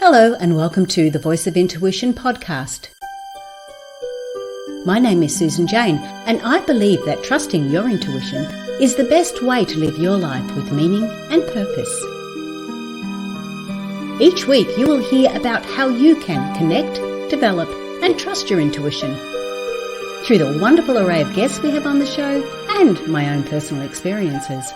Hello and welcome to the Voice of Intuition podcast. My name is Susan Jane and I believe that trusting your intuition is the best way to live your life with meaning and purpose. Each week you will hear about how you can connect, develop and trust your intuition through the wonderful array of guests we have on the show and my own personal experiences.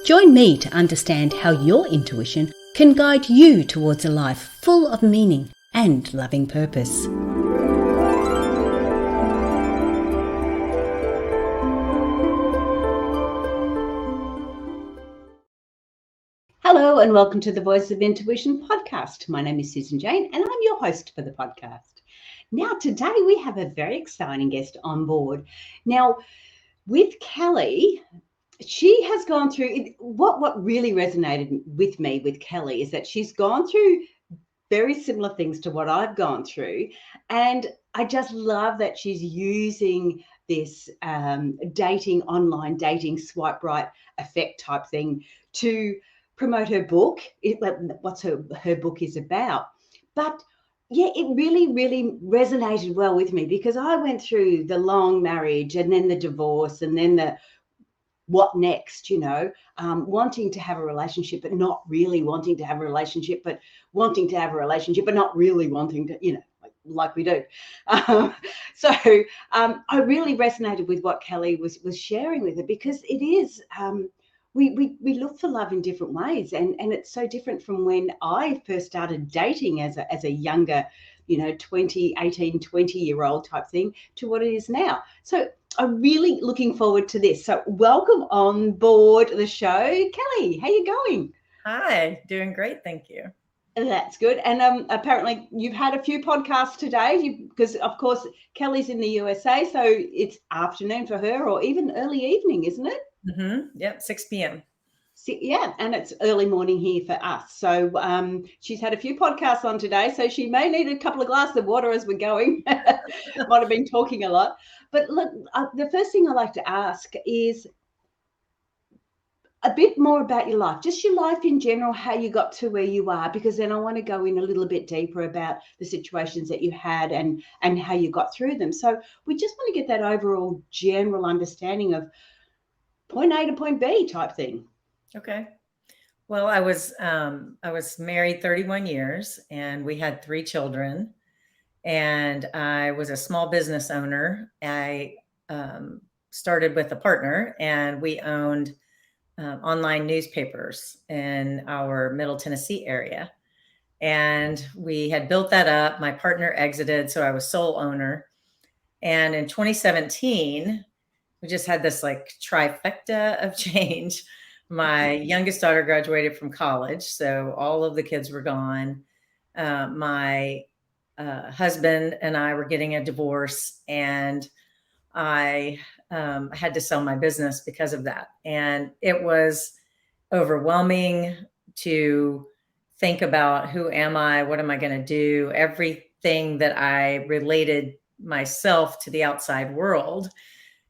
Join me to understand how your intuition can guide you towards a life full of meaning and loving purpose. Hello and welcome to the Voice of Intuition podcast. My name is Susan Jane and I'm your host for the podcast. Now today we have a very exciting guest on board. Now with Kelly, she has gone through what really resonated with me with Kelly is that she's gone through very similar things to what I've gone through. And I just love that she's using this online dating swipe right effect type thing to promote her book, what's her book is about. But yeah, it really resonated well with me because I went through the long marriage and then the divorce and then the what next, wanting to have a relationship, but not really wanting to have a relationship, but wanting to have a relationship, but not really wanting to, like we do. So I really resonated with what Kelly was sharing with her because it is, we look for love in different ways. And it's so different from when I first started dating as a younger, 20-year-old type thing to what it is now. So I'm really looking forward to this. So welcome on board the show. Kelly, how you going? Hi, doing great. Thank you. That's good. And apparently you've had a few podcasts today because, of course, Kelly's in the USA. So it's afternoon for her or even early evening, isn't it? Mm-hmm. Yep, 6 p.m. Yeah, and it's early morning here for us. So she's had a few podcasts on today, so she may need a couple of glasses of water as we're going. Might have been talking a lot. But look, the first thing I like to ask is a bit more about your life, just your life in general, how you got to where you are, because then I want to go in a little bit deeper about the situations that you had and how you got through them. So we just want to get that overall general understanding of point A to point B type thing. Okay. Well, I was married 31 years and we had 3 children and I was a small business owner. I started with a partner and we owned online newspapers in our Middle Tennessee area. And we had built that up. My partner exited, so I was sole owner. And in 2017, we just had this like trifecta of change. My youngest daughter graduated from college, so all of the kids were gone. My husband and I were getting a divorce, and I had to sell my business because of that. And it was overwhelming to think about who am I, what am I going to do? Everything that I related myself to the outside world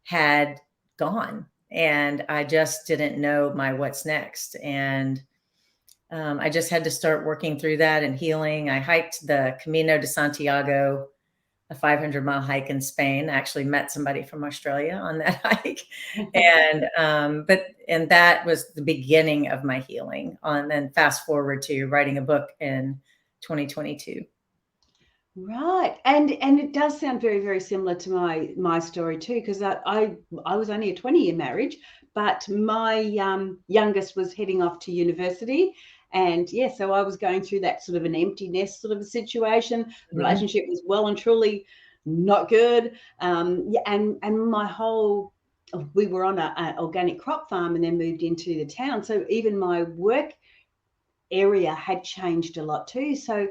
had gone, and I just didn't know my what's next. And I just had to start working through that and healing. I hiked the Camino de Santiago, a 500-mile hike in Spain. I actually met somebody from Australia on that hike. And that was the beginning of my healing. And then fast forward to writing a book in 2022. Right. And it does sound very, very similar to my story too, because I was only a 20-year marriage, but my youngest was heading off to university. And yeah, so I was going through that sort of an empty nest sort of a situation. The relationship was well and truly not good. And my whole, we were on an organic crop farm and then moved into the town. So even my work area had changed a lot too. So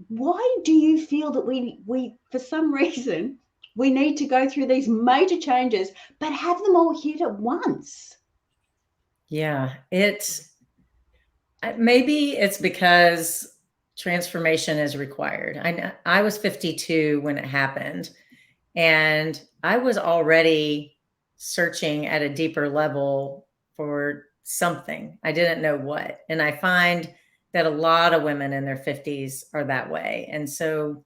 why do you feel that we for some reason we need to go through these major changes but have them all hit at once? Yeah, maybe it's because transformation is required. I was 52 when it happened, and I was already searching at a deeper level for something. I didn't know what. And I find that a lot of women in their 50s are that way. And so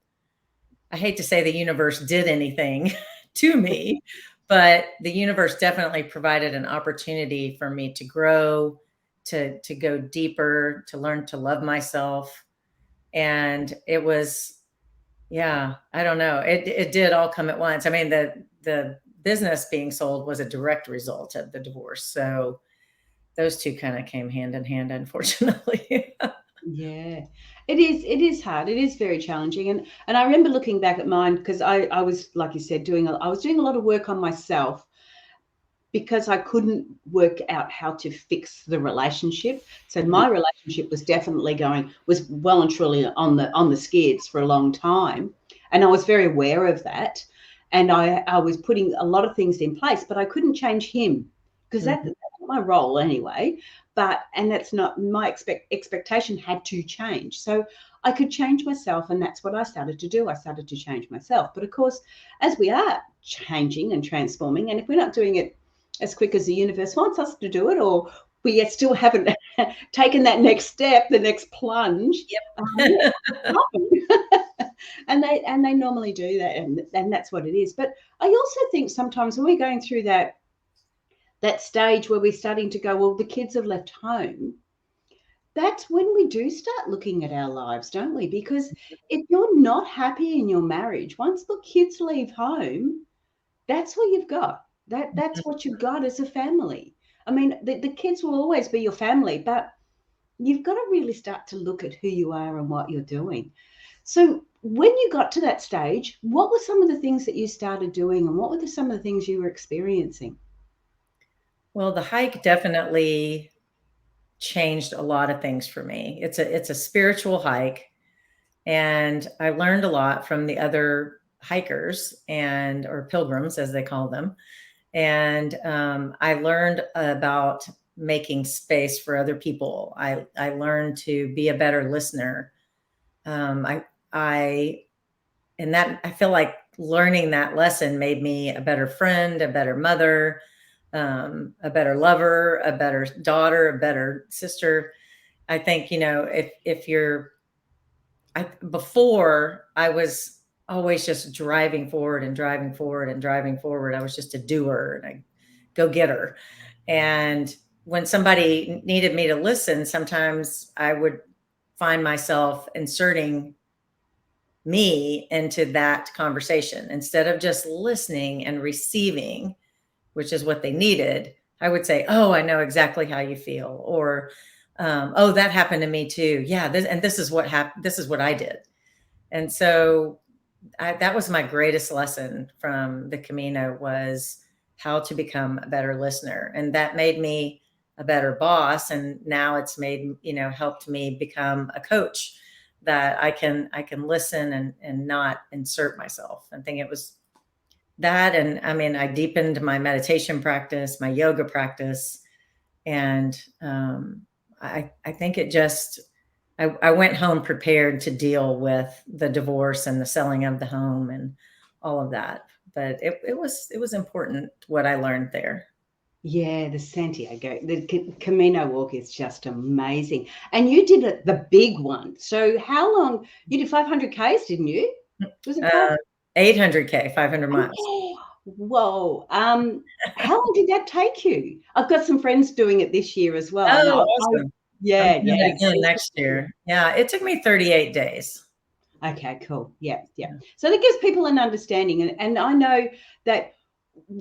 I hate to say the universe did anything to me, but the universe definitely provided an opportunity for me to grow, to go deeper, to learn to love myself. And it was, yeah, I don't know. It did all come at once. I mean, the business being sold was a direct result of the divorce. So those two kind of came hand in hand, unfortunately. Yeah, it is hard. It is very challenging. And I remember looking back at mine because I was, like you said, I was doing a lot of work on myself because I couldn't work out how to fix the relationship. So my relationship was well and truly on the skids for a long time. And I was very aware of that. And I was putting a lot of things in place, but I couldn't change him because that's my role anyway. And that's not my expectation had to change. So I could change myself, and that's what I started to do. I started to change myself. But of course, as we are changing and transforming, and if we're not doing it as quick as the universe wants us to do it, or we yet still haven't taken that next step, the next plunge. Yep. And they normally do that, and that's what it is. But I also think sometimes when we're going through that stage where we're starting to go, well, the kids have left home, that's when we do start looking at our lives, don't we? Because if you're not happy in your marriage, once the kids leave home, that's what you've got. That's what you've got as a family. I mean, the kids will always be your family, but you've got to really start to look at who you are and what you're doing. So when you got to that stage, what were some of the things that you started doing, and what were some of the things you were experiencing? Well, the hike definitely changed a lot of things for me. It's a spiritual hike, and I learned a lot from the other hikers and or pilgrims as they call them. And I learned about making space for other people. I learned to be a better listener. I and that I feel like learning that lesson made me a better friend, a better mother, a better lover, a better daughter, a better sister. I think, if you're, before I was always just driving forward and driving forward and driving forward. I was just a doer and a go getter. And when somebody needed me to listen, sometimes I would find myself inserting me into that conversation instead of just listening and receiving, which is what they needed. I would say, "Oh, I know exactly how you feel," or "Oh, that happened to me too. Yeah, this is what happened. This is what I did." And so that was my greatest lesson from the Camino, was how to become a better listener, and that made me a better boss. And now it's helped me become a coach, that I can listen and not insert myself. I think it was that. And I mean, I deepened my meditation practice, my yoga practice, and I think it just, I went home prepared to deal with the divorce and the selling of the home and all of that. But it was important what I learned there. Yeah, the Santiago, the Camino walk is just amazing. And you did it, the big one. So how long? You did 500 Ks, didn't you? Was it five? Uh, 800K, 500 miles. Whoa. How long did that take you? I've got some friends doing it this year as well. And Oh, awesome. I'm yeah, doing it yeah. again next year. Yeah, it took me 38 days. Okay, cool. Yeah, yeah. So that gives people an understanding. And I know that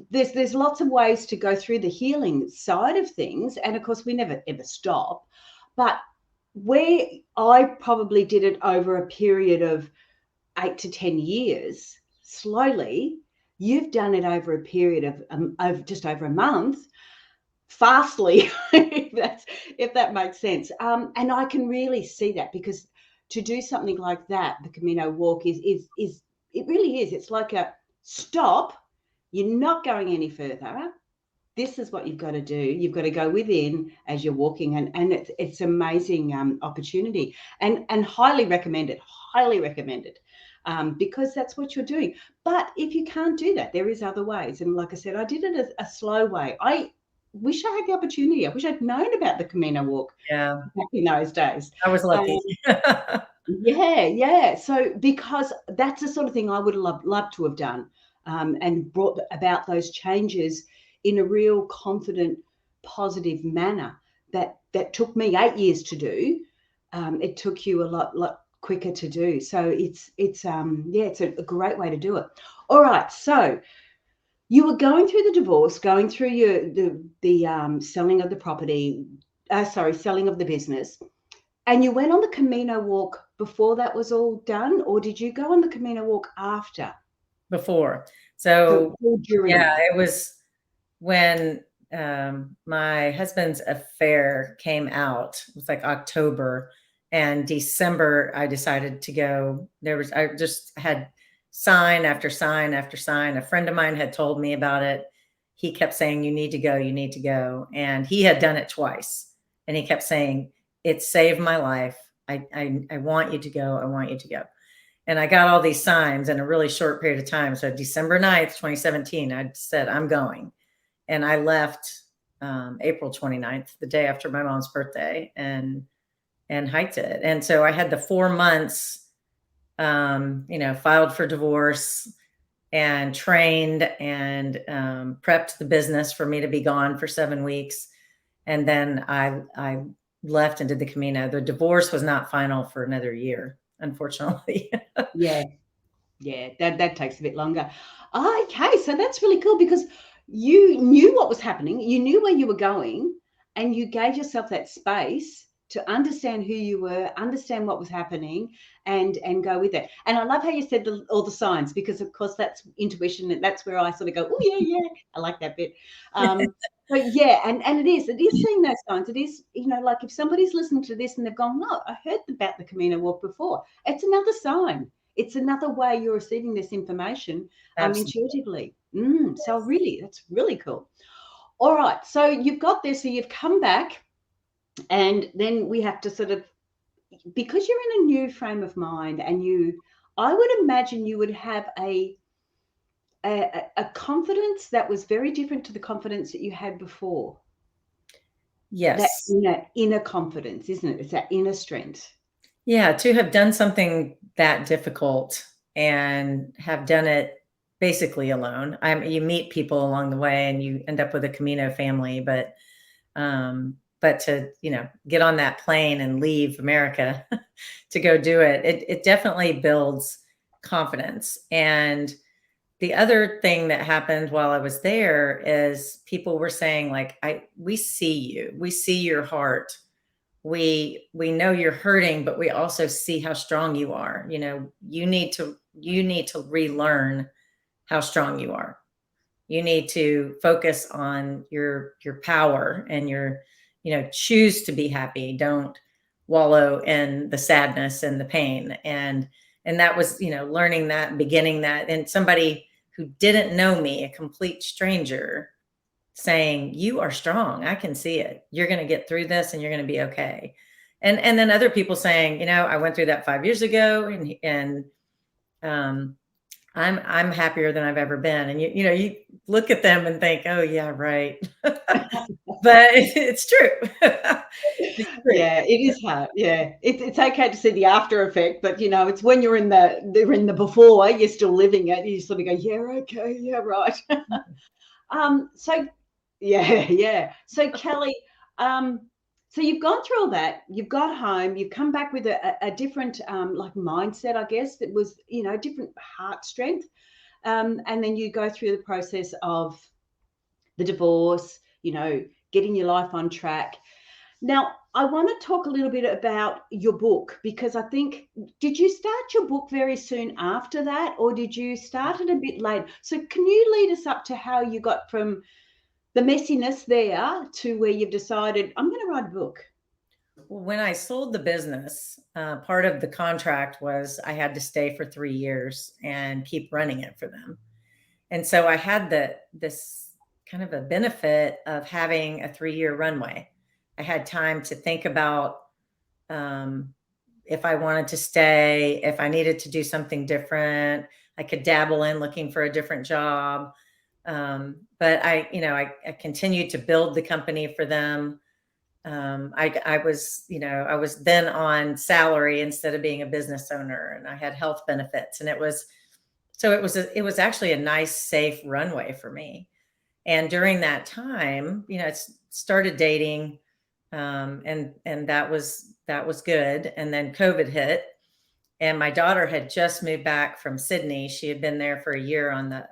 there's lots of ways to go through the healing side of things. And of course, we never ever stop. But where I probably did it over a period of 8 to 10 years, slowly, you've done it over a period of just over a month, fastly, if that makes sense. And I can really see that, because to do something like that, the Camino walk is it really is. It's like a stop. You're not going any further. This is what you've got to do. You've got to go within as you're walking, and it's amazing opportunity, and highly recommended. Highly recommended. Because that's what you're doing. But if you can't do that, there is other ways. And like I said, I did it a slow way. wish I had the opportunity. I wish I'd known about the Camino walk Yeah, back in those days. I was lucky. Yeah, yeah. So because that's the sort of thing I would love to have done, and brought about those changes in a real confident, positive manner. That took me 8 years to do. It took you a lot quicker to do. So it's a great way to do it. All right, so you were going through the divorce, going through the selling of the property, selling of the business, and you went on the Camino walk before that was all done, or did you go on the Camino walk after? Before. So So, all during yeah, that. it was when my husband's affair came out. It was like October, and December I decided to go. I just had sign after sign after sign. A friend of mine had told me about it. He kept saying, "You need to go, you need to go." And he had done it twice. And he kept saying, "It saved my life. I want you to go. I want you to go." And I got all these signs in a really short period of time. So December 9th, 2017, I said, I'm going. And I left April 29th, the day after my mom's birthday, and hiked it. And so I had the 4 months, filed for divorce and trained and prepped the business for me to be gone for 7 weeks. And then I left and did the Camino. The divorce was not final for another year, unfortunately. Yeah, yeah, that takes a bit longer. Okay, so that's really cool because you knew what was happening, you knew where you were going, and you gave yourself that space to understand who you were, understand what was happening, and go with it. And I love how you said all the signs, because of course that's intuition, and that's where I sort of go, oh yeah, yeah, I like that bit. But yeah, and it is seeing those signs. It is, like if somebody's listening to this and they've gone, no, I heard about the Camino walk before. It's another sign. It's another way you're receiving this information Absolutely. intuitively. So really, that's really cool. All right, so you've got this, so you've come back, and then we have to sort of, because you're in a new frame of mind, and I would imagine you would have a confidence that was very different to the confidence that you had before. That Yes. inner confidence, isn't it? It's that inner strength. Yeah, to have done something that difficult and have done it basically alone. You meet people along the way and you end up with a Camino family, but to, get on that plane and leave America to go do it definitely builds confidence. And the other thing that happened while I was there is people were saying, like, we see you, we see your heart, we know you're hurting, but we also see how strong you are. You need to relearn how strong you are. You need to focus on your power and choose to be happy. Don't wallow in the sadness and the pain. And that was, learning that, beginning that. And somebody who didn't know me, a complete stranger, saying, you are strong. I can see it. You're going to get through this and you're going to be okay. And then other people saying, I went through that 5 years ago, and I'm happier than I've ever been. And you look at them and think, oh yeah, right. But it's true. It's true. Yeah, it is hard. Yeah, it's okay to see the after effect, but it's when you're in the before, you're still living it. You sort of go, yeah, okay, yeah, right. So yeah, yeah. So Kelly, um, so you've gone through all that. You've got home. You've come back with a different like mindset, I guess. That was different heart strength, and then you go through the process of the divorce. Getting your life on track. Now, I want to talk a little bit about your book, because I think, did you start your book very soon after that, or did you start it a bit late? So can you lead us up to how you got from the messiness there to where you've decided, I'm going to write a book? When I sold the business, part of the contract was I had to stay for 3 years and keep running it for them. And so I had this kind of a benefit of having a 3-year runway. I had time to think about um, if I wanted to stay, if I needed to do something different. I could dabble in looking for a different job. But I continued to build the company for them. I was then on salary instead of being a business owner, and I had health benefits, and it was actually a nice, safe runway for me. And during that time, it started dating, and that was good. And then COVID hit, and my daughter had just moved back from Sydney. She had been there for a year on the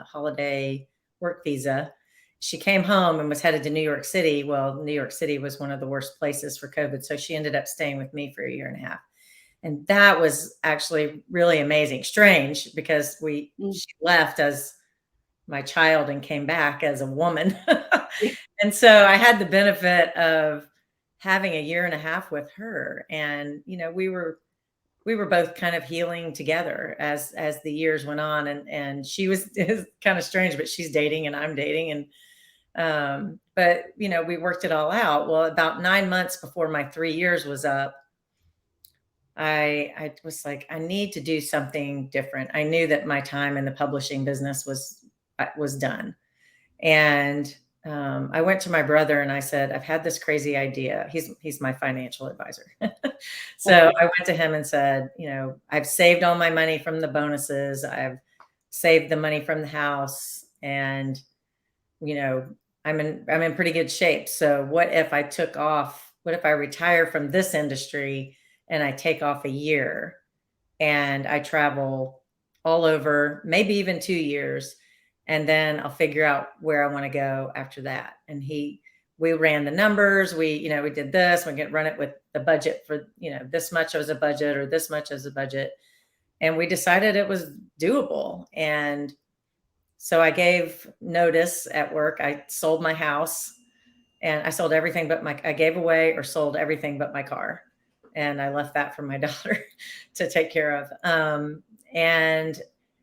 holiday work visa. She came home and was headed to New York City. Well, New York City was one of the worst places for COVID, so she ended up staying with me for a year and a half. And that was actually really amazing. Strange, because she left as my child and came back as a woman. And so I had the benefit of having a year and a half with her. And, we were both kind of healing together as the years went on. And she was kind of strange, but she's dating and I'm dating. And, but, we worked it all out. Well, about 9 months before my 3 years was up, I was like, I need to do something different. I knew that my time in the publishing business was done. And I went to my brother and I said, I've had this crazy idea. He's my financial advisor. So I went to him and said, I've saved all my money from the bonuses. I've saved the money from the house, and, I'm in pretty good shape. So what if I retire from this industry and I take off a year and I travel all over, maybe even 2 years, and then I'll figure out where I want to go after that. And we ran the numbers. We did this. We could run it with the budget for, this much as a budget or this much as a budget. And we decided it was doable. And so I gave notice at work. I sold my house, and I sold everything but I gave away or sold everything but my car. And I left that for my daughter to take care of. And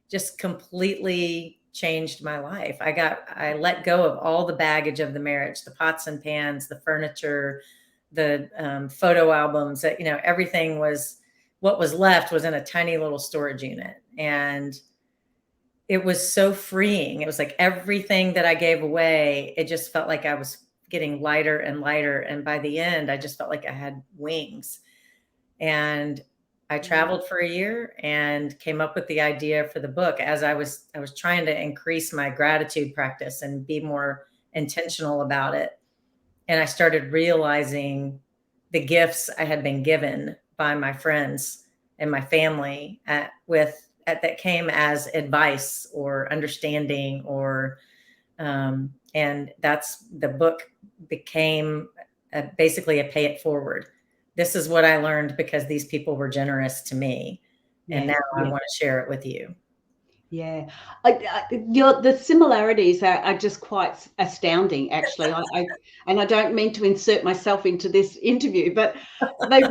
just completely changed my life. I let go of all the baggage of the marriage, the pots and pans, the furniture, the photo albums, that, everything what was left was in a tiny little storage unit. And it was so freeing. It was like everything that I gave away, it just felt like I was getting lighter and lighter. And by the end, I just felt like I had wings. And I traveled for a year and came up with the idea for the book as I was trying to increase my gratitude practice and be more intentional about it. And I started realizing the gifts I had been given by my friends and my family that came as advice or understanding, or and the book became basically a pay it forward. This is what I learned because these people were generous to me. And now I want to share it with you. Yeah, the similarities are just quite astounding, actually. And I don't mean to insert myself into this interview, but they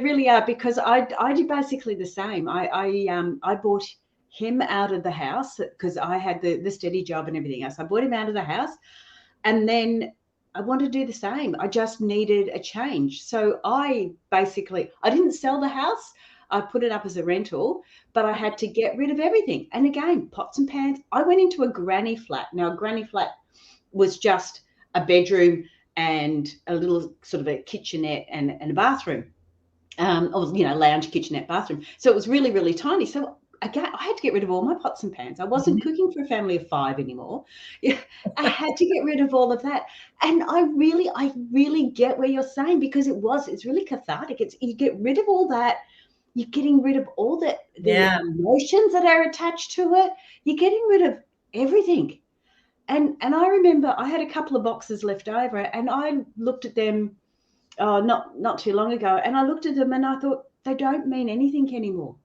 really are, because I do basically the same. I bought him out of the house because I had the steady job and everything else. I bought him out of the house, and then I want to do the same. I just needed a change. So I didn't sell the house. I put it up as a rental, but I had to get rid of everything. And again, pots and pans. I went into a granny flat. Now, a granny flat was just a bedroom and a little sort of a kitchenette and a bathroom, or, lounge, kitchenette, bathroom. So it was really, really tiny. So again, I had to get rid of all my pots and pans. I wasn't cooking for a family of 5 anymore. I had to get rid of all of that. And I really get where you're saying, because it's really cathartic. You get rid of all that. You're getting rid of all the emotions that are attached to it. You're getting rid of everything. And I remember I had a couple of boxes left over, and I looked at them not too long ago, and I looked at them and I thought, they don't mean anything anymore.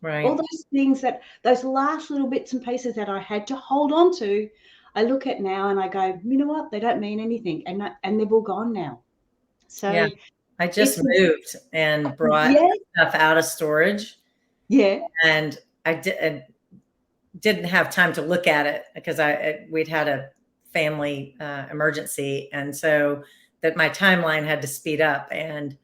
Right. All those things, those last little bits and pieces that I had to hold on to, I look at now and I go, you know what? They don't mean anything, and they've all gone now. So I just moved and brought stuff out of storage. Yeah. And I didn't have time to look at it because we'd had a family emergency. And so that my timeline had to speed up. And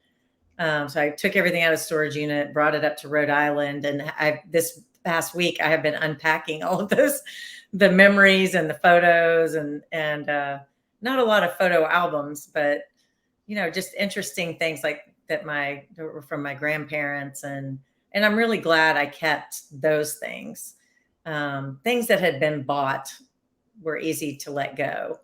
so I took everything out of storage unit, brought it up to Rhode Island. And this past week, I have been unpacking all of those the memories and the photos and not a lot of photo albums, but just interesting things like that were from my grandparents, and I'm really glad I kept those things. Things that had been bought were easy to let go,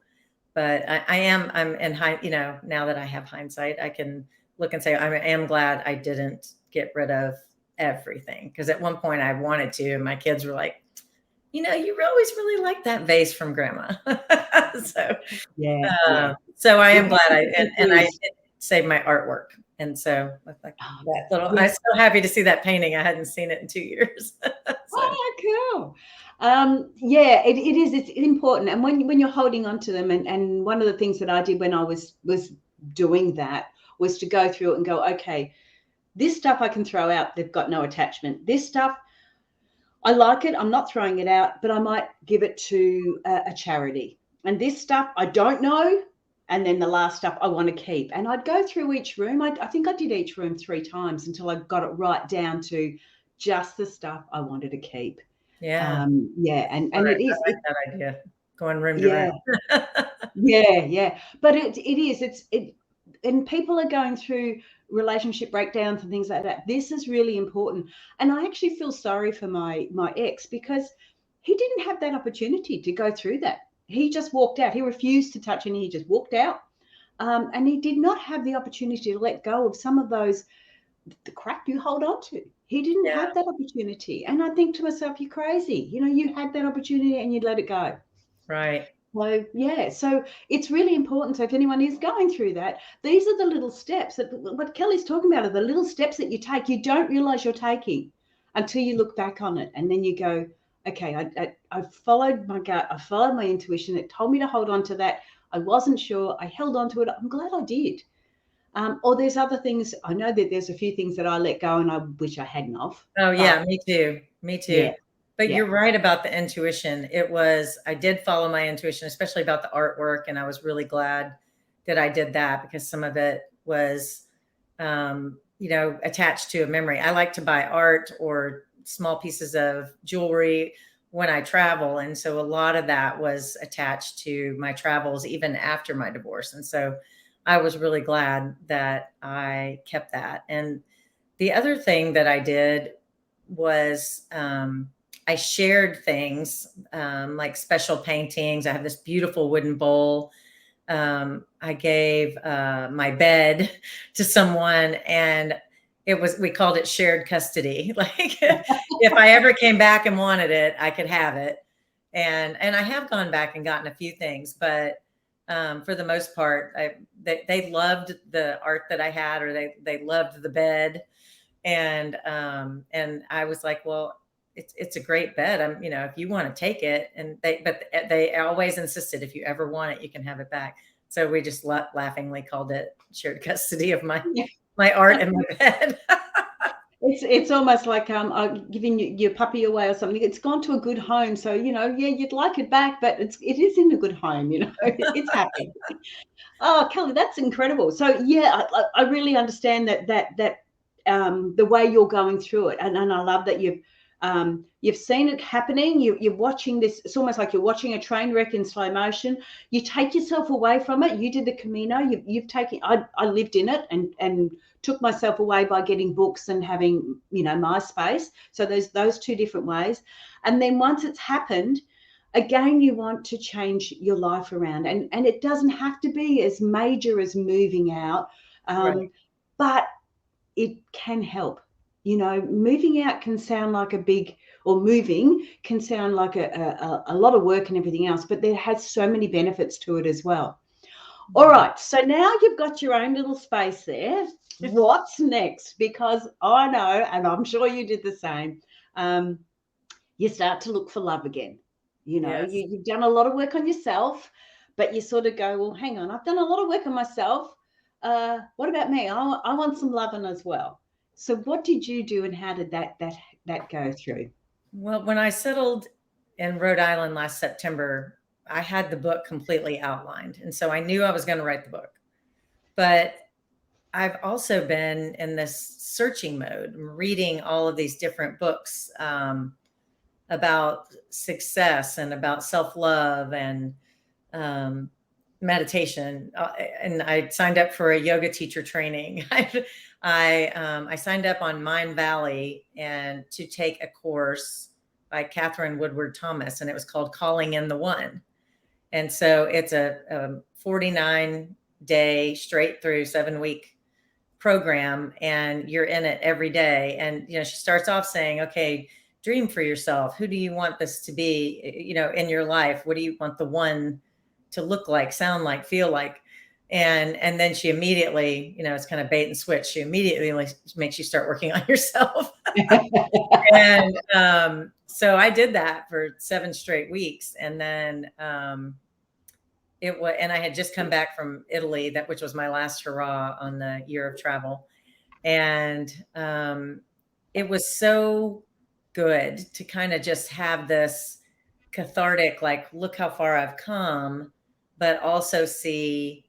but I'm in high, now that I have hindsight, I can look and say I am glad I didn't get rid of everything, because at one point I wanted to, and my kids were like, you always really liked that vase from grandma. so Yeah, yeah. so I am It glad and I is. did save my artwork. And so like Oh, that little, yeah. I'm so happy to see that painting. I hadn't seen it in 2 years. So Oh, cool. Yeah, it is. It's important. And when you're holding on to them, and one of the things that I did when I was doing that was to go through it and go, okay, this stuff I can throw out. They've got no attachment. This stuff, I like it. I'm not throwing it out, but I might give it to a charity. And this stuff I don't know. And then the last stuff I want to keep. And I'd go through each room. I think I did each room 3 times until I got it right down to just the stuff I wanted to keep. yeah, Yeah, all and right. it is I like that idea. Going room to yeah, room. yeah, yeah. But it is and people are going through relationship breakdowns and things like that. This is really important, and I actually feel sorry for my ex because he didn't have that opportunity to go through that. He just walked out. He refused to touch any. He just walked out, and he did not have the opportunity to let go of some of those the crap you hold on to. He didn't Yeah, have that opportunity, and I think to myself, you're crazy. You had that opportunity and you let it go. right. So yeah, so it's really important. So if anyone is going through that, these are the little steps that what Kelly's talking about are the little steps that you take. You don't realize you're taking until you look back on it, and then you go, okay, I followed my gut, I followed my intuition. It told me to hold on to that. I wasn't sure. I held on to it. I'm glad I did. Or there's other things. I know that there's a few things that I let go and I wish I hadn't of. Oh But yeah, me too. Me yeah, too. But yeah, you're right about the intuition. I did follow my intuition, especially about the artwork. And I was really glad that I did that, because some of it was, attached to a memory. I like to buy art or small pieces of jewelry when I travel. And so a lot of that was attached to my travels, even after my divorce. And so I was really glad that I kept that. And the other thing that I did was, I shared things, like special paintings. I have this beautiful wooden bowl. I gave my bed to someone, and we called it shared custody. Like if I ever came back and wanted it, I could have it. And I have gone back and gotten a few things, but for the most part, they loved the art that I had, or they loved the bed. And I was like, well, it's a great bed. If you want to take it, but they always insisted, if you ever want it, you can have it back. So we just laughingly called it shared custody of my yeah. my art and my bed. It's almost like giving your puppy away or something. It's gone to a good home, so yeah, you'd like it back, but it is in a good home. It's happy. Oh, Kelly, that's incredible. So yeah, I really understand that the way you're going through it, and I love that you've seen it happening. You're watching this. It's almost like you're watching a train wreck in slow motion. You take yourself away from it. You did the Camino. You've taken. I lived in it and took myself away by getting books and having my space. So there's those two different ways. And then once it's happened, again, you want to change your life around, and it doesn't have to be as major as moving out, Right. but it can help. Moving out can sound like a big, or moving can sound like a lot of work and everything else, but there has so many benefits to it as well. All right, so now you've got your own little space there. What's next? Because I know, and I'm sure you did the same, um, you start to look for love again. Yes. You've done a lot of work on yourself, but you sort of go, well, hang on, I've done a lot of work on myself. What about me? I want some loving as well. So what did you do, and how did that go through? Well, when I settled in Rhode Island last September, I had the book completely outlined. And so I knew I was going to write the book. But I've also been in this searching mode, reading all of these different books, about success and about self-love and um, meditation. And I signed up for a yoga teacher training. I signed up on Mind Valley and to take a course by Catherine Woodward Thomas, and it was called Calling in the One. And so it's a 49-day straight through 7-week program, and you're in it every day. And she starts off saying, okay, dream for yourself. Who do you want this to be, in your life? What do you want the one to look like, sound like, feel like? And then she immediately, it's kind of bait and switch. She immediately makes you start working on yourself. And so I did that for 7 straight weeks. And then it was, and I had just come back from Italy, which was my last hurrah on the year of travel. And it was so good to kind of just have this cathartic, like, look how far I've come, but also see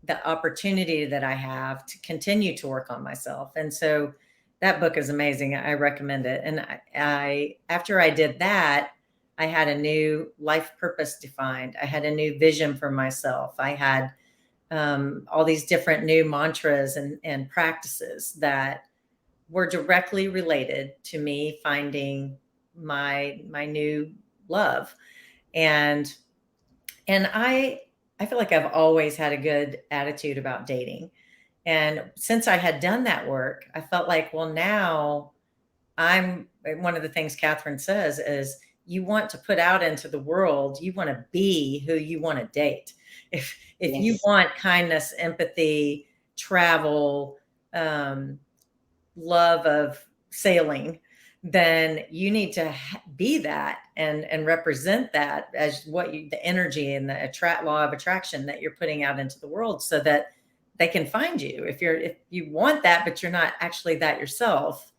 the opportunity that I have to continue to work on myself. And so that book is amazing. I recommend it. And I after I did that, I had a new life purpose defined. I had a new vision for myself. I had all these different new mantras and practices that were directly related to me finding my new love. And I feel like I've always had a good attitude about dating. And since I had done that work, I felt like, well, now I'm one of the things Catherine says is you want to put out into the world, you want to be who you want to date. If you Yes. want kindness, empathy, travel, love of sailing, then you need to be that and represent that as what the energy and the law of attraction that you're putting out into the world, so that they can find you. If you want that, but you're not actually that yourself,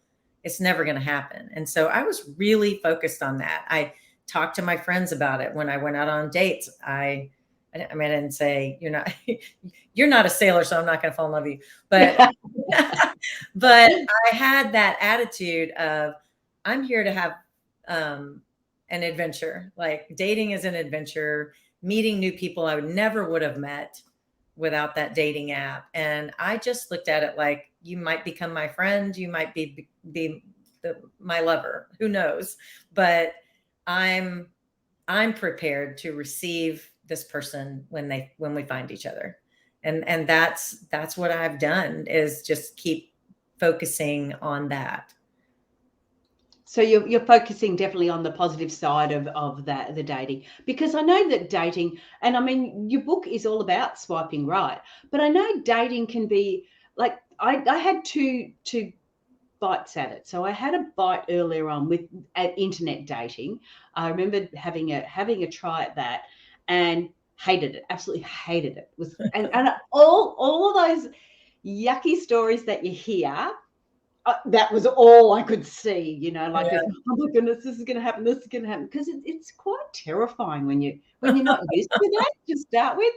it's never going to happen. And so I was really focused on that. I talked to my friends about it when I went out on dates. I didn't say you're not a sailor, so I'm not going to fall in love with you. But but I had that attitude of, I'm here to have an adventure. Like, dating is an adventure, meeting new people I would have met without that dating app. And I just looked at it like, you might become my friend, you might be my lover, who knows? But I'm prepared to receive this person when we find each other. And that's what I've done, is just keep focusing on that. So you're focusing definitely on the positive side of that, the dating, because I know that dating, and I mean, your book is all about swiping right, but I know dating can be like, I had two bites at it. So I had a bite earlier on at internet dating. I remember having a try at that and hated it, absolutely hated it. And all of those yucky stories that you hear, that was all I could see, like, Yeah. oh my goodness, this is going to happen, this is going to happen, because it's quite terrifying when you're not used to that to start with.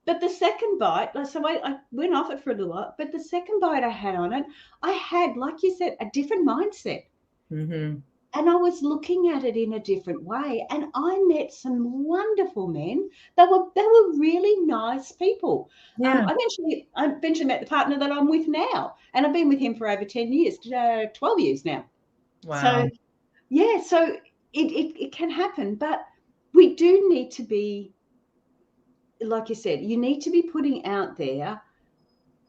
But the second bite, so I went off it for a little while, but the second bite I had on it, I had, like you said, a different mindset. Mm-hmm. And I was looking at it in a different way. And I met some wonderful men. They were really nice people. Yeah. I eventually met the partner that I'm with now. And I've been with him for over 10 years, 12 years now. Wow. So, yeah, so it can happen. But we do need to be, like you said, you need to be putting out there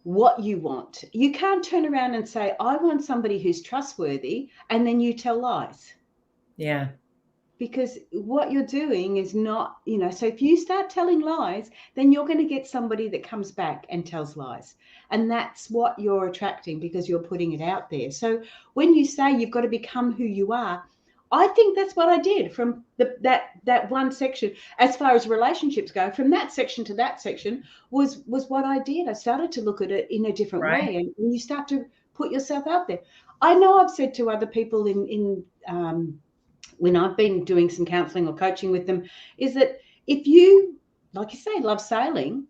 what you want. You can't turn around and say, I want somebody who's trustworthy, and then you tell lies. Yeah. Because what you're doing is not, so if you start telling lies, then you're going to get somebody that comes back and tells lies. And that's what you're attracting, because you're putting it out there. So when you say you've got to become who you are, I think that's what I did from that one section. As far as relationships go, from that section to that section was what I did. I started to look at it in a different Right. way, and you start to put yourself out there. I know I've said to other people in when I've been doing some counseling or coaching with them, is that if you, like you say, love sailing,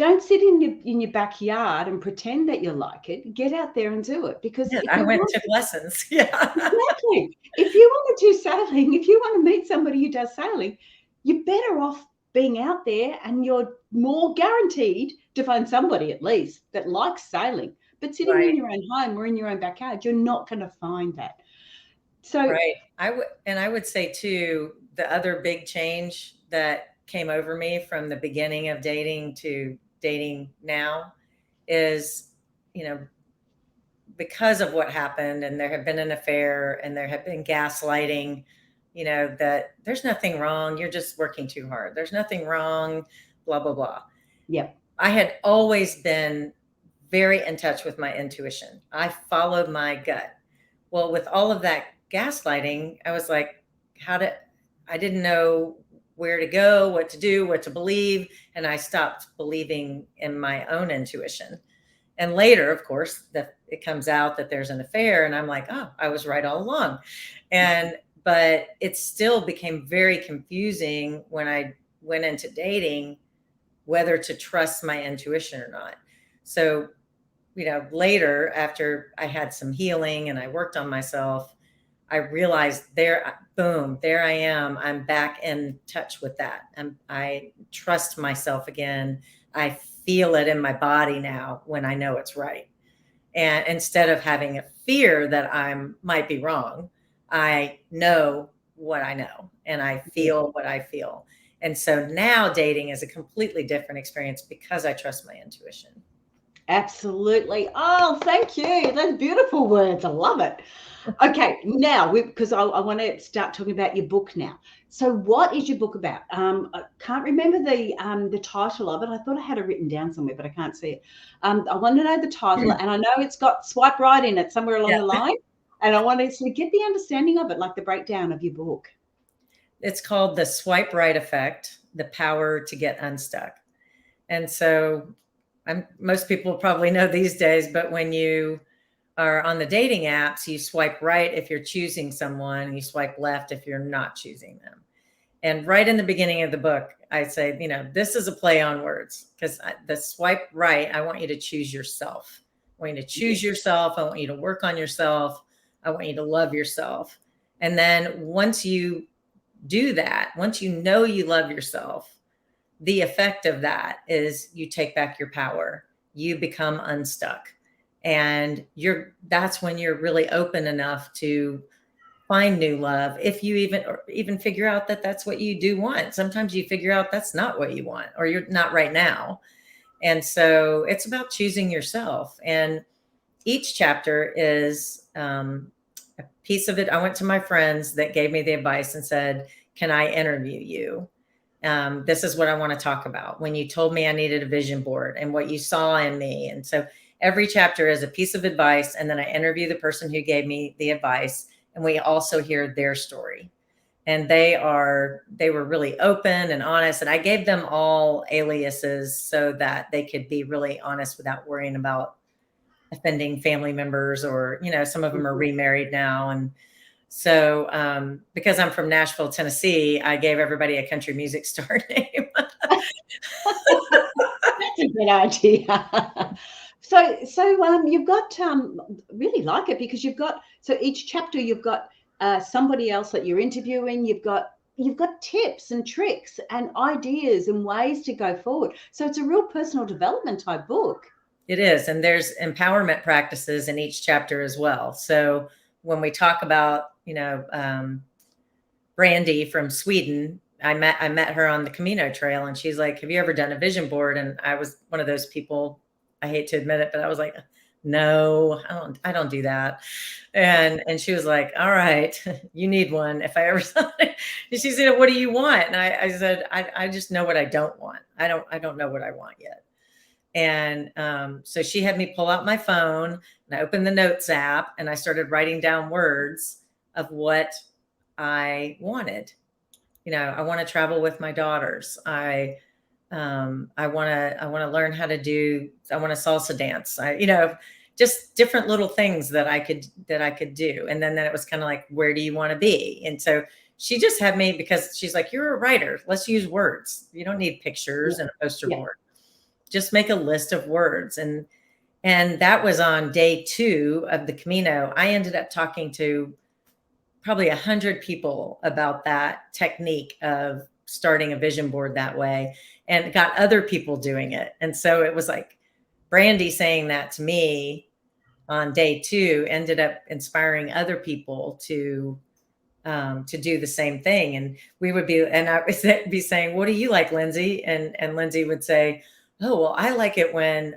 don't sit in your backyard and pretend that you like it. Get out there and do it, because Yeah, if I you went and want, took lessons. Yeah. exactly, if you want to do sailing, if you want to meet somebody who does sailing, you're better off being out there, and you're more guaranteed to find somebody at least that likes sailing. But sitting Right. in your own home or in your own backyard, you're not going to find that. So, Right. I would say too, the other big change that came over me from the beginning of dating to dating now is, you know, because of what happened and there had been an affair and there had been gaslighting, that there's nothing wrong. You're just working too hard. There's nothing wrong, blah, blah, blah. yeah, I had always been very in touch with my intuition. I followed my gut. Well, with all of that gaslighting, I was like, I didn't know where to go, what to do, what to believe. And I stopped believing in my own intuition. And later, of course, that it comes out that there's an affair, and I'm like, oh, I was right all along. But it still became very confusing when I went into dating, whether to trust my intuition or not. So, later, after I had some healing and I worked on myself, I realized boom, there I am. I'm back in touch with that. I trust myself again. I feel it in my body now when I know it's right. And instead of having a fear that might be wrong, I know what I know and I yeah. feel what I feel. And so now dating is a completely different experience because I trust my intuition. Absolutely. Oh, thank you. Those beautiful words. I love it. Okay, now because I want to start talking about your book now. So, what is your book about? I can't remember the title of it. I thought I had it written down somewhere, but I can't see it. I want to know the title, and I know it's got swipe right in it somewhere along Yeah. the line, and I want to sort of get the understanding of it, like the breakdown of your book. It's called the swipe right effect, the power to get unstuck. And so most people probably know these days, but when you are on the dating apps, you swipe right if you're choosing someone, and you swipe left if you're not choosing them. And right in the beginning of the book, I say, this is a play on words, because the swipe right, I want you to choose yourself. I want you to choose Yes. yourself. I want you to work on yourself. I want you to love yourself. And then once you do that, once you know you love yourself, the effect of that is you take back your power. You become unstuck. And that's when you're really open enough to find new love. If you even figure out that that's what you do want. Sometimes you figure out that's not what you want, or you're not right now. And so it's about choosing yourself. And each chapter is a piece of it. I went to my friends that gave me the advice and said, can I interview you? This is what I want to talk about. When you told me I needed a vision board and what you saw in me. And so every chapter is a piece of advice. And then I interview the person who gave me the advice. And we also hear their story. And they were really open and honest. And I gave them all aliases so that they could be really honest without worrying about offending family members, or, some of them are remarried now. And so, because I'm from Nashville, Tennessee, I gave everybody a country music star name. That's a good idea. So you've got really like it, because so each chapter you've got somebody else that you're interviewing. You've got tips and tricks and ideas and ways to go forward. So it's a real personal development type book. It is. And there's empowerment practices in each chapter as well. So when we talk about, Brandy from Sweden, I met her on the Camino Trail, and she's like, have you ever done a vision board? And I was one of those people, I hate to admit it, but I was like, no, I don't do that. And she was like, all right, you need one if I ever saw it. And she said, what do you want? And I said, I just know what I don't want. I don't know what I want yet. And so she had me pull out my phone, and I opened the notes app, and I started writing down words of what I wanted. I want to travel with my daughters. I want to learn how to I want to salsa dance. Just different little things that I could do. And then it was kind of like, where do you want to be? And so she just had me, because she's like, you're a writer. Let's use words. You don't need pictures Yeah. and a poster Yeah. board. just make a list of words. And that was on day 2 of the Camino. I ended up talking to probably 100 people about that technique of starting a vision board that way, and got other people doing it. And so it was like Brandy saying that to me on day 2 ended up inspiring other people to do the same thing. And we would be, and I would be saying, "What do you like, Lindsay?" And Lindsay would say, "Oh, well, I like it when,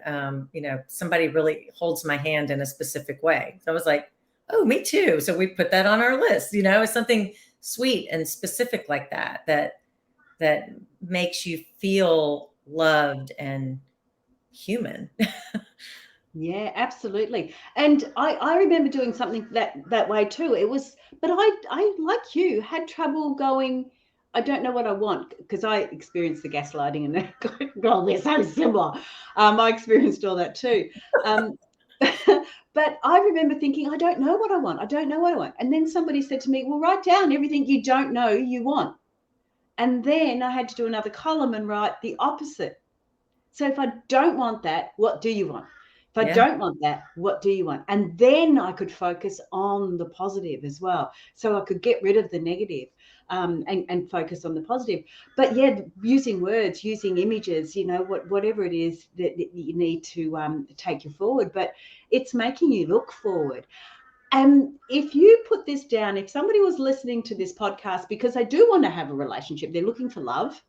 somebody really holds my hand in a specific way." So I was like, "Oh, me too." So we put that on our list, something sweet and specific like that makes you feel loved and human. Yeah, absolutely. And I remember doing something that way too. It was, but I like you had trouble going. I don't know what I want because I experienced the gaslighting and that. God, we're so similar. I experienced all that too. Um, but I remember thinking, I don't know what I want. I don't know what I want. And then somebody said to me, "Well, write down everything you don't know you want." And then I had to do another column and write the opposite. So if I don't want that, what do you want? If I Yeah. don't want that, what do you want? And then I could focus on the positive as well. So I could get rid of the negative, and focus on the positive. But yeah, using words, using images, whatever it is that you need to take you forward. But it's making you look forward. And if you put this down, if somebody was listening to this podcast because they do want to have a relationship, they're looking for love,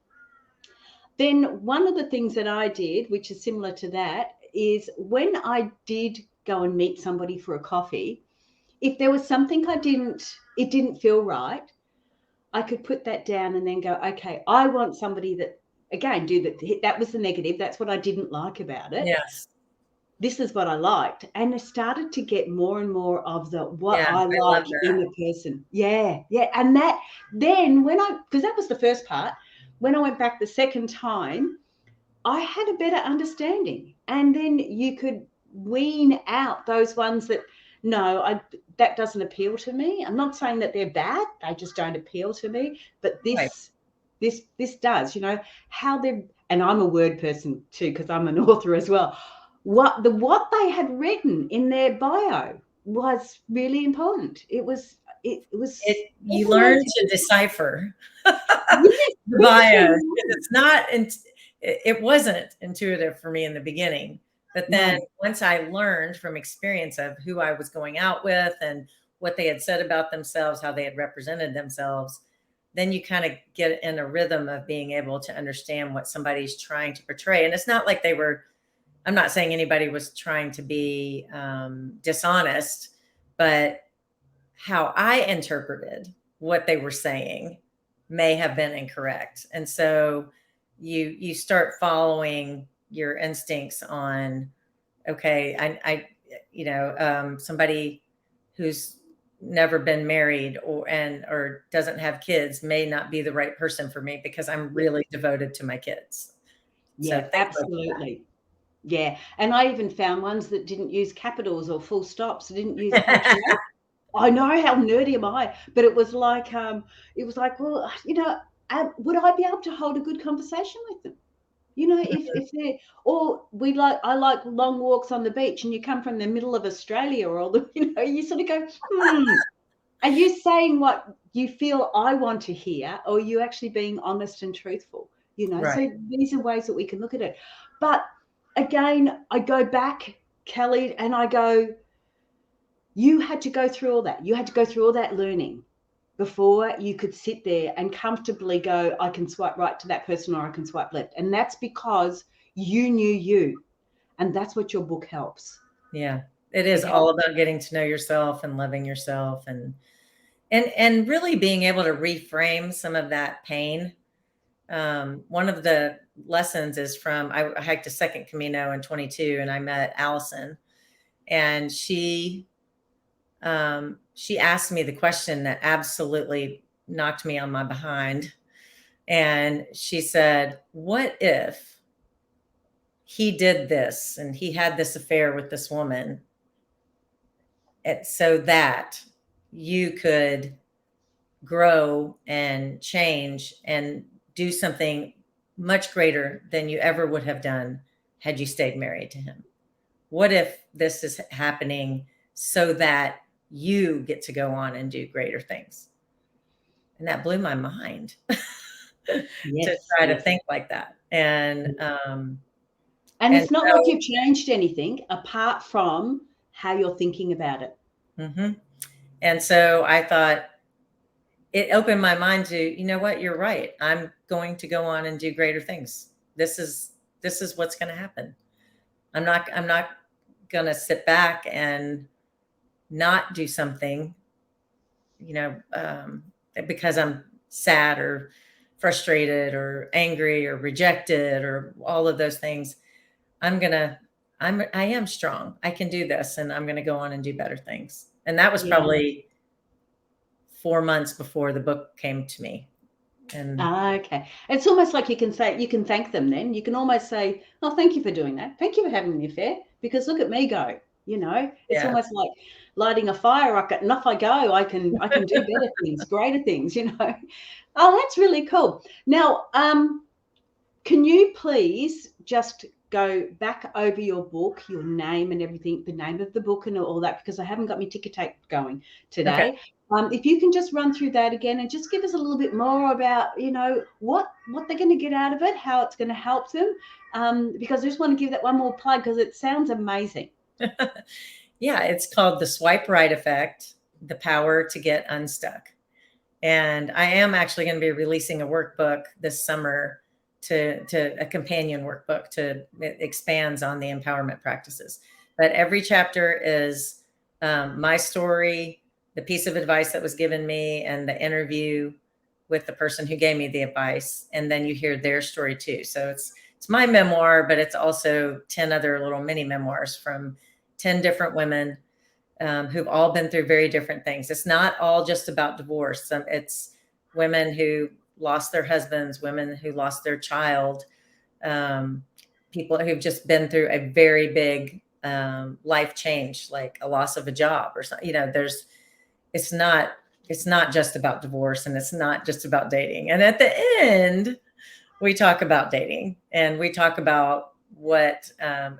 then one of the things that I did, which is similar to that, is when I did go and meet somebody for a coffee, if there was something it didn't feel right, I could put that down and then go, okay, I want somebody that, again, that was the negative. That's what I didn't like about it. Yes. This is what I liked. And I started to get more and more of what Yeah. I I love like in that. a person. Yeah. Yeah. And then because that was the first part, when I went back the second time, I had a better understanding. And then you could wean out those ones that, no, that doesn't appeal to me. I'm not saying that they're bad. They just don't appeal to me. But Right. this does, how they're, and I'm a word person too, because I'm an author as well. What they had written in their bio was really important. It was You learn fascinating. to decipher Yes, the yes, bio. you It's not, it wasn't intuitive for me in the beginning. But then no. once I learned from experience of who I was going out with and what they had said about themselves, how they had represented themselves, then you kind of get in a rhythm of being able to understand what somebody's trying to portray. And it's not like I'm not saying anybody was trying to be dishonest, but how I interpreted what they were saying may have been incorrect. And so you start following your instincts on, okay, somebody who's never been married or doesn't have kids may not be the right person for me because I'm Yeah, really devoted to my kids. So yeah, things like that. absolutely. Yeah, and I even found ones that didn't use capitals or full stops, didn't use punctuation. I know, how nerdy am I? But it was like, well, would I be able to hold a good conversation with them? If they're, or I like long walks on the beach, and you come from the middle of Australia, or you sort of go, are you saying what you feel I want to hear, or are you actually being honest and truthful? Right. So these are ways that we can look at it. But again, I go back, Kelly, and I go, you had to go through all that. You had to go through all that learning before you could sit there and comfortably go, I can swipe right to that person, or I can swipe left. And that's because you knew you. And that's what your book helps. Yeah. It It is all helps. about getting to know yourself and loving yourself and really being able to reframe some of that pain. One of the lessons is from I hiked a second Camino in 22, and I met Allison, and she asked me the question that absolutely knocked me on my behind. And she said, "What if he did this and he had this affair with this woman, so that you could grow and change and do something much greater than you ever would have done had you stayed married to him? What if this is happening so that you get to go on and do greater things? And that blew my mind to Yes, try to yes. think like that. And And and it's not like so you've changed anything apart from how you're thinking about it. mhm. And so I thought, it opened my mind to, you know what, you're right. I'm going to go on and do greater things. This is what's going to happen. I'm not going to sit back and not do something, you know, because I'm sad or frustrated or angry or rejected or all of those things. I am strong. I can do this, and I'm going to go on and do better things. And that was Yeah. probably 4 months before the book came to me. And Okay. It's almost like you can say, you can thank them then. You can almost say, oh, thank you for doing that. Thank you for having the affair, because look at me go. It's yeah, almost like lighting a fire rocket, and off I go. I can do better things, greater things. Oh, that's really cool. Now, can you please just go back over your book, your name and everything, the name of the book and all that, because I haven't got my ticker tape going okay. today. If you can just run through that again and just give us a little bit more about, what they're going to get out of it, how it's going to help them, because I just want to give that one more plug because it sounds amazing. Yeah, it's called The Swipe Right Effect: The Power to Get Unstuck. And I am actually going to be releasing a workbook this summer, to a companion workbook to it expands on the empowerment practices. But every chapter is my story, the piece of advice that was given me, and the interview with the person who gave me the advice. And then you hear their story too. So it's my memoir, but it's also 10 other little mini memoirs from 10 different women who've all been through very different things. It's not all just about divorce. It's women who lost their husbands, women who lost their child, um, people who've just been through a very big life change, like a loss of a job or something. It's not it's not just about divorce, and it's not just about dating. And at the end, we talk about dating, and we talk about what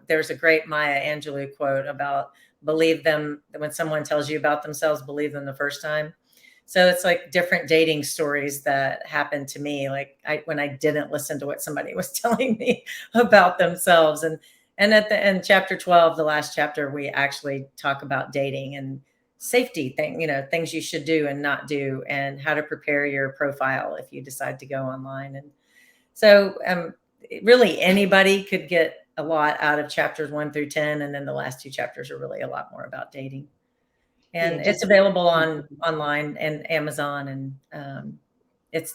there's a great Maya Angelou quote about, believe them when someone tells you about themselves, believe them the first time. So it's like different dating stories that happened to me, like when I didn't listen to what somebody was telling me about themselves. And at the end, chapter 12, the last chapter, we actually talk about dating and safety things you should do and not do, and how to prepare your profile if you decide to go online. And so really anybody could get a lot out of chapters 1 through 10. And then the last two chapters are really a lot more about dating. Yeah, And it's just available online and Amazon. And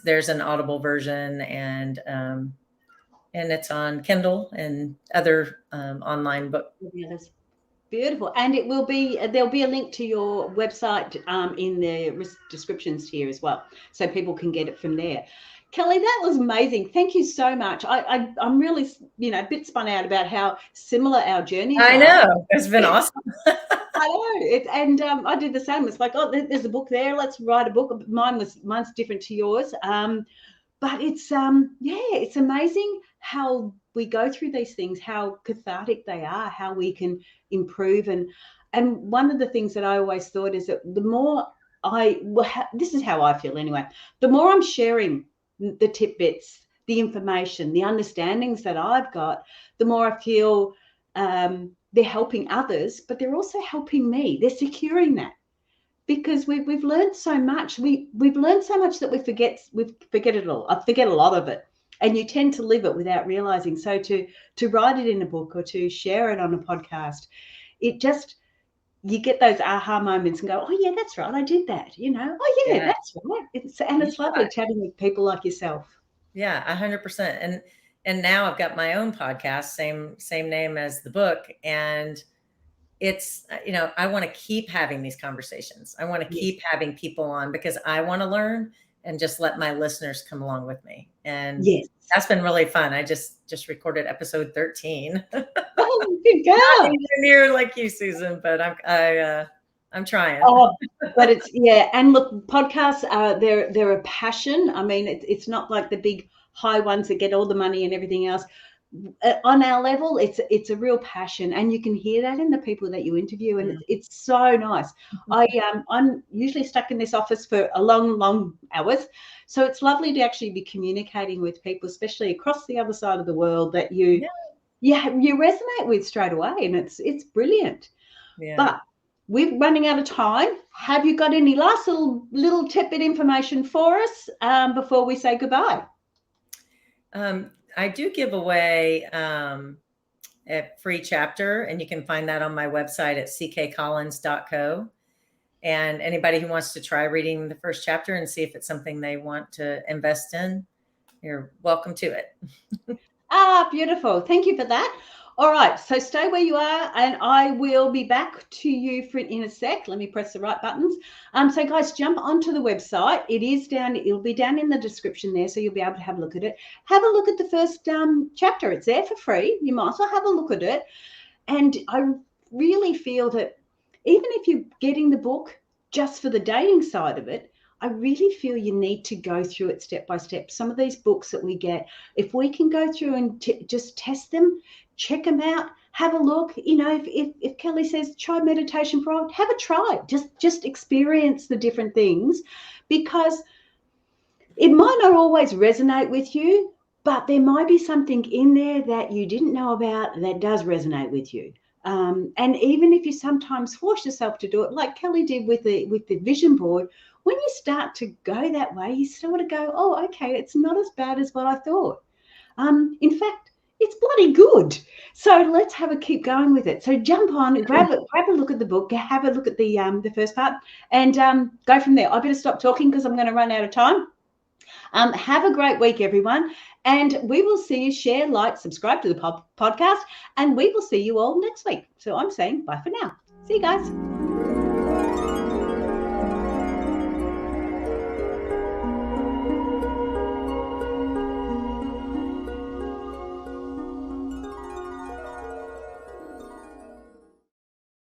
there's an Audible version, and it's on Kindle and other online book. yeah, that's beautiful. And there'll be a link to your website in the descriptions here as well, so people can get it from there. Kelly, that was amazing. Thank you so much. I'm really, a bit spun out about how similar our journeys I are. know. It's been awesome. I know. And I did the same. It's like, oh, there's a book there. Let's write a book. Mine's different to yours. But it's amazing how we go through these things, how cathartic they are, how we can improve. And one of the things that I always thought is that the more this is how I feel anyway, the more I'm sharing the tidbits, the information, the understandings that I've got, the more I feel they're helping others, but they're also helping me. They're securing that, because we've learned so much. We've learned so much that we forget it all. I forget a lot of it, and you tend to live it without realizing. So to write it in a book or to share it on a podcast, it just, you get those aha moments and go, oh yeah, that's right, I did that. Oh yeah, Yeah. that's right. It's lovely chatting with people like yourself. Yeah, 100%. And now I've got my own podcast, same name as the book, and it's I want to keep having these conversations. I want to Yes, keep having people on because I want to learn, and just let my listeners come along with me. And yes. that's been really fun. I just recorded episode 13. Not Oh, good anywhere girl. near like you, Susan, but I'm trying. Oh, but and look, podcasts are they're a passion. I mean, it's not like the big high ones that get all the money and everything else. on our level, it's a real passion, and you can hear that in the people that you interview, and it's so nice. I'm usually stuck in this office for a long hours, so it's lovely to actually be communicating with people, especially across the other side of the world, that you resonate with straight away, and it's brilliant. Yeah. But we're running out of time. Have you got any last little tidbit information for us before we say goodbye? I do give away a free chapter, and you can find that on my website at ckcollins.co. And anybody who wants to try reading the first chapter and see if it's something they want to invest in, you're welcome to it. Beautiful. Thank you for that. All right, so stay where you are, and I will be back to you in a sec. Let me press the right buttons. So guys, jump onto the website. It'll be down in the description there, so you'll be able to have a look at it. Have a look at the first chapter. It's there for free. You might as well have a look at it. And I really feel that even if you're getting the book just for the dating side of it, I really feel you need to go through it step by step. Some of these books that we get, if we can go through and just test them, check them out, have a look. If Kelly says try meditation for all, have a try. Just experience the different things, because it might not always resonate with you, but there might be something in there that you didn't know about that does resonate with you. And even if you sometimes force yourself to do it, like Kelly did with the vision board, when you start to go that way, you sort of go, oh, okay, it's not as bad as what I thought. In fact, it's bloody good. So let's keep going with it. So jump on, grab a look at the book, have a look at the first part, and go from there. I better stop talking because I'm going to run out of time. Have a great week, everyone. And we will see you. Share, like, subscribe to the podcast, and we will see you all next week. So I'm saying bye for now. See you guys.